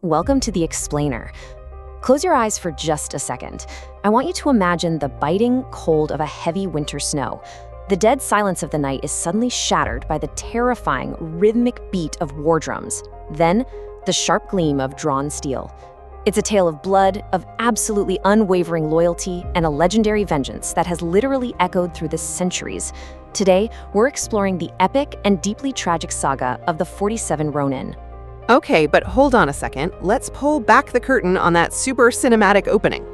Welcome to The Explainer. Close your eyes for just a second. I want you to imagine the biting cold of a heavy winter snow. The dead silence of the night is suddenly shattered by the terrifying, rhythmic beat of war drums. Then, the sharp gleam of drawn steel. It's a tale of blood, of absolutely unwavering loyalty, and a legendary vengeance that has literally echoed through the centuries. Today, we're exploring the epic and deeply tragic saga of the 47 Ronin. Okay, but hold on a second. Let's pull back the curtain on that super cinematic opening.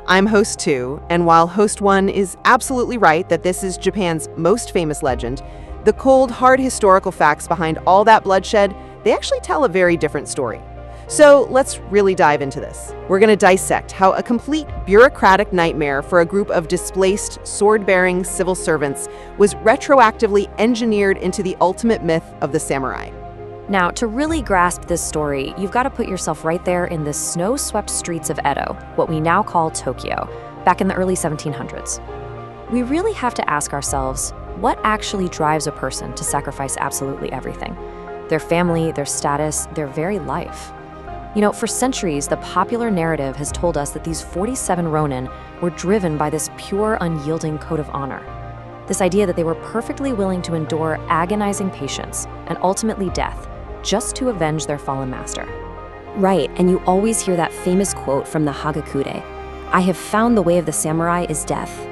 I'm host 2, and while host 1 is absolutely right that this is Japan's most famous legend, the cold, hard historical facts behind all that bloodshed, they actually tell a very different story. So let's really dive into this. We're going to dissect how a complete bureaucratic nightmare for a group of displaced, sword-bearing civil servants was retroactively engineered into the ultimate myth of the samurai. Now, to really grasp this story, you've got to put yourself right there in the snow-swept streets of Edo, what we now call Tokyo, back in the early 1700s. We really have to ask ourselves, what actually drives a person to sacrifice absolutely everything? Their family, their status, their very life. For centuries, the popular narrative has told us that these 47 Ronin were driven by this pure, unyielding code of honor. This idea that they were perfectly willing to endure agonizing patience and ultimately death just to avenge their fallen master. Right, and you always hear that famous quote from the Hagakure, "I have found the way of the samurai is death."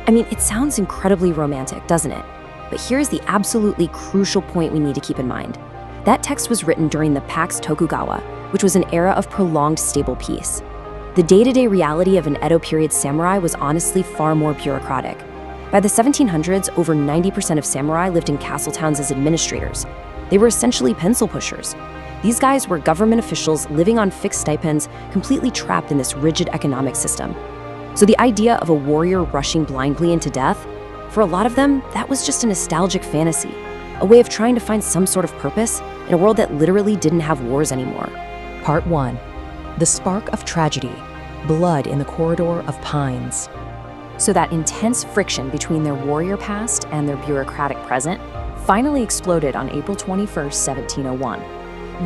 I mean, it sounds incredibly romantic, doesn't it? But here's the absolutely crucial point we need to keep in mind. That text was written during the Pax Tokugawa, which was an era of prolonged stable peace. The day-to-day reality of an Edo period samurai was honestly far more bureaucratic. By the 1700s, over 90% of samurai lived in castle towns as administrators. They were essentially pencil pushers. These guys were government officials living on fixed stipends, completely trapped in this rigid economic system. So the idea of a warrior rushing blindly into death, for a lot of them, that was just a nostalgic fantasy, a way of trying to find some sort of purpose in a world that literally didn't have wars anymore. Part 1. The Spark of Tragedy. Blood in the Corridor of Pines. So that intense friction between their warrior past and their bureaucratic present finally exploded on April 21st, 1701.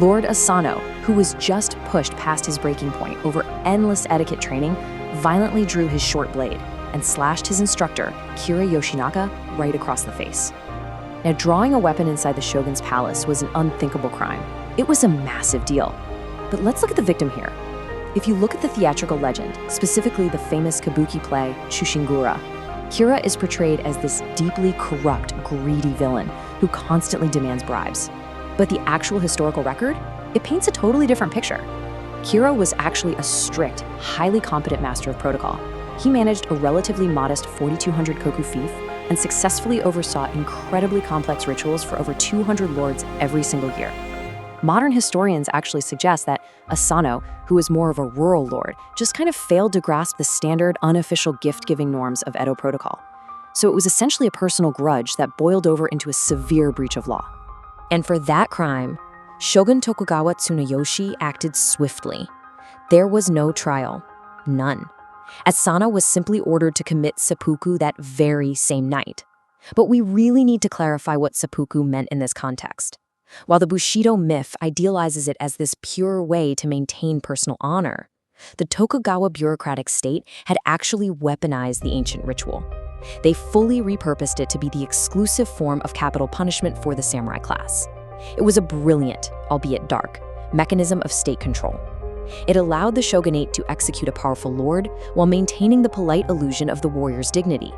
Lord Asano, who was just pushed past his breaking point over endless etiquette training, violently drew his short blade and slashed his instructor, Kira Yoshinaka, right across the face. Now, drawing a weapon inside the shogun's palace was an unthinkable crime. It was a massive deal. But let's look at the victim here. If you look at the theatrical legend, specifically the famous kabuki play Shushingura, Kira is portrayed as this deeply corrupt, greedy villain who constantly demands bribes. But the actual historical record, it paints a totally different picture. Kira was actually a strict, highly competent master of protocol. He managed a relatively modest 4,200 koku fief and successfully oversaw incredibly complex rituals for over 200 lords every single year. Modern historians actually suggest that Asano, who was more of a rural lord, just kind of failed to grasp the standard, unofficial gift-giving norms of Edo protocol. So it was essentially a personal grudge that boiled over into a severe breach of law. And for that crime, Shogun Tokugawa Tsunayoshi acted swiftly. There was no trial. None. Asano was simply ordered to commit seppuku that very same night. But we really need to clarify what seppuku meant in this context. While the Bushido myth idealizes it as this pure way to maintain personal honor, the Tokugawa bureaucratic state had actually weaponized the ancient ritual. They fully repurposed it to be the exclusive form of capital punishment for the samurai class. It was a brilliant, albeit dark, mechanism of state control. It allowed the shogunate to execute a powerful lord while maintaining the polite illusion of the warrior's dignity.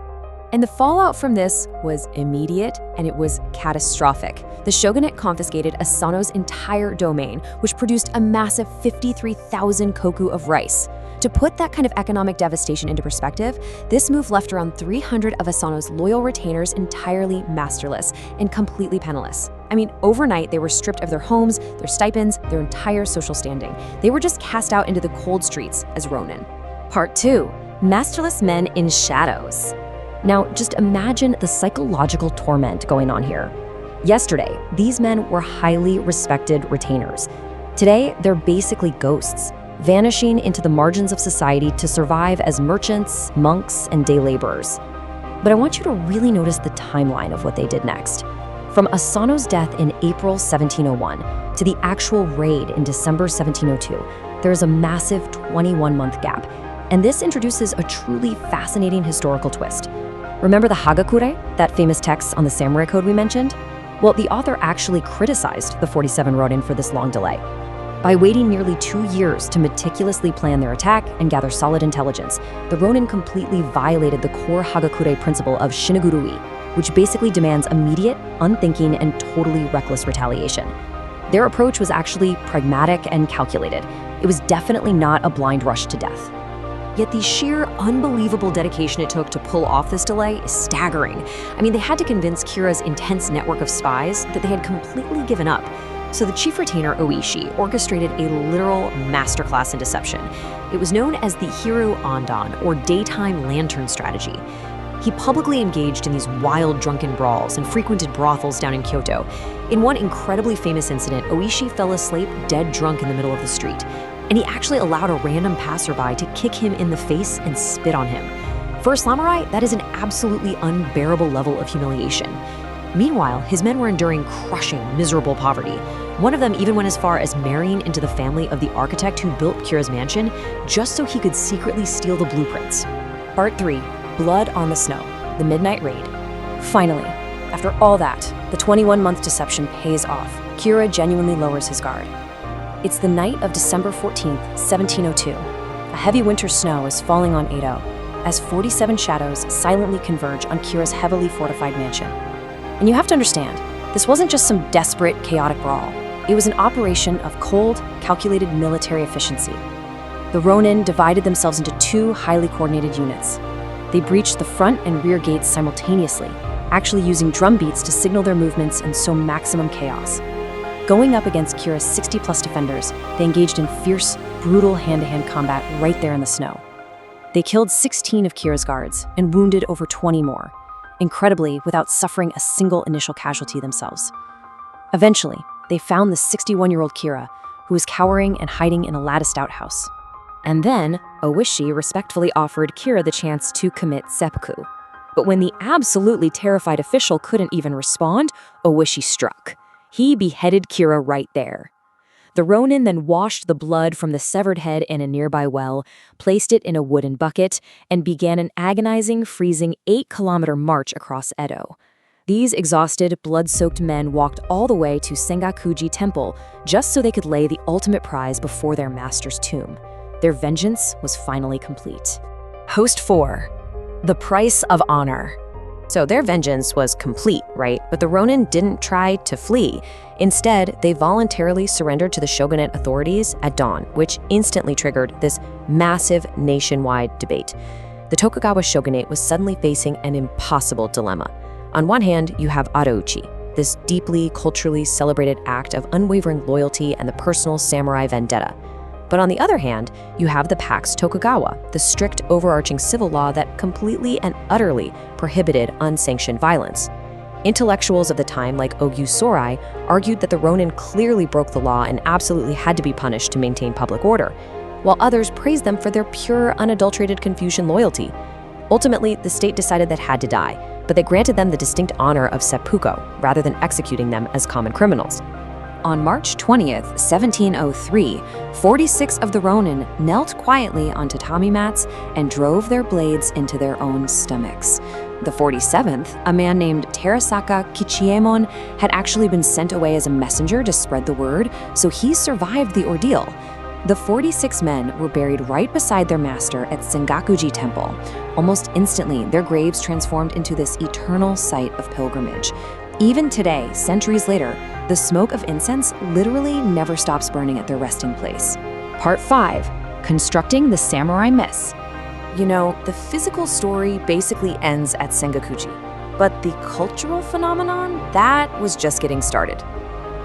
And the fallout from this was immediate, and it was catastrophic. The shogunate confiscated Asano's entire domain, which produced a massive 53,000 koku of rice. To put that kind of economic devastation into perspective, this move left around 300 of Asano's loyal retainers entirely masterless and completely penniless. I mean, overnight, they were stripped of their homes, their stipends, their entire social standing. They were just cast out into the cold streets as Ronin. Part 2. Masterless men in shadows. Now, just imagine the psychological torment going on here. Yesterday, these men were highly respected retainers. Today, they're basically ghosts, vanishing into the margins of society to survive as merchants, monks, and day laborers. But I want you to really notice the timeline of what they did next. From Asano's death in April 1701 to the actual raid in December 1702, there is a massive 21-month gap, and this introduces a truly fascinating historical twist. Remember the Hagakure, that famous text on the samurai code we mentioned? Well, the author actually criticized the 47 Ronin for this long delay. By waiting nearly 2 years to meticulously plan their attack and gather solid intelligence, the Ronin completely violated the core Hagakure principle of Shinigurui, which basically demands immediate, unthinking, and totally reckless retaliation. Their approach was actually pragmatic and calculated. It was definitely not a blind rush to death. Yet the sheer unbelievable dedication it took to pull off this delay is staggering. I mean, they had to convince Kira's intense network of spies that they had completely given up. So the chief retainer Oishi orchestrated a literal masterclass in deception. It was known as the Hiru Andan, or daytime lantern strategy. He publicly engaged in these wild drunken brawls and frequented brothels down in Kyoto. In one incredibly famous incident, Oishi fell asleep dead drunk in the middle of the street, and he actually allowed a random passerby to kick him in the face and spit on him. For a samurai, that is an absolutely unbearable level of humiliation. Meanwhile, his men were enduring crushing, miserable poverty. One of them even went as far as marrying into the family of the architect who built Kira's mansion, just so he could secretly steal the blueprints. Part 3. Blood on the Snow, the Midnight Raid. Finally, after all that, the 21-month deception pays off. Kira genuinely lowers his guard. It's the night of December 14th, 1702. A heavy winter snow is falling on Edo, as 47 shadows silently converge on Kira's heavily fortified mansion. And you have to understand, this wasn't just some desperate, chaotic brawl. It was an operation of cold, calculated military efficiency. The Ronin divided themselves into 2 highly coordinated units. They breached the front and rear gates simultaneously, actually using drum beats to signal their movements and sow maximum chaos. Going up against Kira's 60-plus defenders, they engaged in fierce, brutal hand-to-hand combat right there in the snow. They killed 16 of Kira's guards and wounded over 20 more, incredibly without suffering a single initial casualty themselves. Eventually, they found the 61-year-old Kira, who was cowering and hiding in a latticed outhouse. And then, Oishi respectfully offered Kira the chance to commit seppuku. But when the absolutely terrified official couldn't even respond, Oishi struck. He beheaded Kira right there. The Ronin then washed the blood from the severed head in a nearby well, placed it in a wooden bucket, and began an agonizing, freezing 8-kilometer march across Edo. These exhausted, blood-soaked men walked all the way to Sengakuji Temple just so they could lay the ultimate prize before their master's tomb. Their vengeance was finally complete. Host 4. The Price of Honor. So their vengeance was complete, right? But the Ronin didn't try to flee. Instead, they voluntarily surrendered to the shogunate authorities at dawn, which instantly triggered this massive nationwide debate. The Tokugawa shogunate was suddenly facing an impossible dilemma. On one hand, you have Arauchi, this deeply culturally celebrated act of unwavering loyalty and the personal samurai vendetta. But on the other hand, you have the Pax Tokugawa, the strict overarching civil law that completely and utterly prohibited unsanctioned violence. Intellectuals of the time like Ogyu Sorai argued that the Ronin clearly broke the law and absolutely had to be punished to maintain public order, while others praised them for their pure, unadulterated Confucian loyalty. Ultimately, the state decided that had to die, but they granted them the distinct honor of seppuku rather than executing them as common criminals. On March 20th, 1703, 46 of the Ronin knelt quietly on tatami mats and drove their blades into their own stomachs. The 47th, a man named Terasaka Kichiemon, had actually been sent away as a messenger to spread the word, so he survived the ordeal. The 46 men were buried right beside their master at Sengakuji Temple. Almost instantly, their graves transformed into this eternal site of pilgrimage. Even today, centuries later, the smoke of incense literally never stops burning at their resting place. Part 5. Constructing the Samurai Mess. You know, the physical story basically ends at Sengakuji, but the cultural phenomenon, that was just getting started.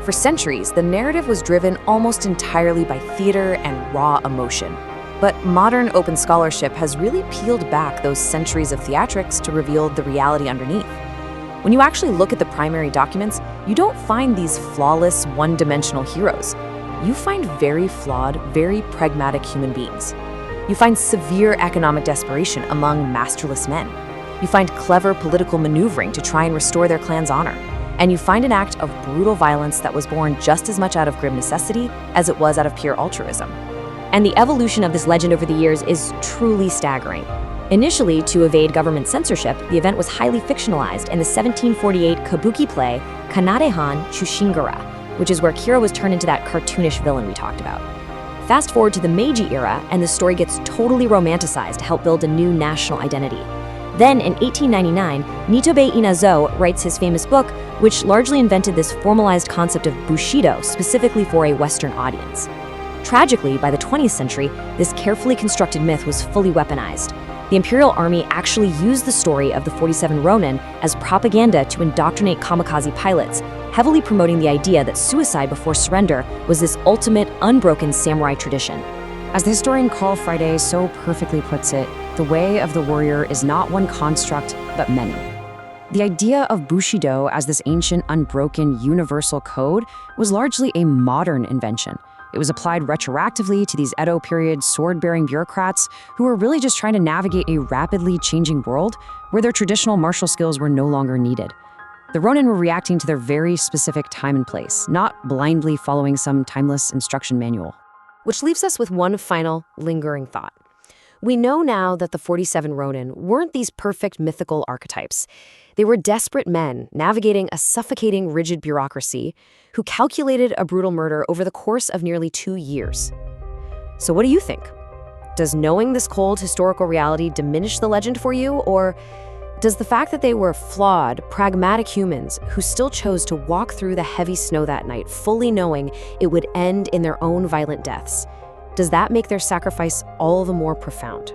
For centuries, the narrative was driven almost entirely by theater and raw emotion. But modern open scholarship has really peeled back those centuries of theatrics to reveal the reality underneath. When you actually look at the primary documents, you don't find these flawless, one-dimensional heroes. You find very flawed, very pragmatic human beings. You find severe economic desperation among masterless men. You find clever political maneuvering to try and restore their clan's honor. And you find an act of brutal violence that was born just as much out of grim necessity as it was out of pure altruism. And the evolution of this legend over the years is truly staggering. Initially, to evade government censorship, the event was highly fictionalized in the 1748 kabuki play Kanarehan Chushingara, which is where Kira was turned into that cartoonish villain we talked about. Fast forward to the Meiji era, and the story gets totally romanticized to help build a new national identity. Then, in 1899, Nitobe Inazo writes his famous book, which largely invented this formalized concept of Bushido specifically for a Western audience. Tragically, by the 20th century, this carefully constructed myth was fully weaponized. The Imperial Army actually used the story of the 47 Ronin as propaganda to indoctrinate kamikaze pilots, heavily promoting the idea that suicide before surrender was this ultimate, unbroken samurai tradition. As the historian Carl Friday so perfectly puts it, the way of the warrior is not one construct, but many. The idea of Bushido as this ancient, unbroken, universal code was largely a modern invention. It was applied retroactively to these Edo period sword-bearing bureaucrats who were really just trying to navigate a rapidly changing world where their traditional martial skills were no longer needed. The Ronin were reacting to their very specific time and place, not blindly following some timeless instruction manual. Which leaves us with one final, lingering thought. We know now that the 47 Ronin weren't these perfect mythical archetypes. They were desperate men navigating a suffocating, rigid bureaucracy who calculated a brutal murder over the course of nearly 2 years. So what do you think? Does knowing this cold historical reality diminish the legend for you, or does the fact that they were flawed, pragmatic humans who still chose to walk through the heavy snow that night, fully knowing it would end in their own violent deaths, does that make their sacrifice all the more profound?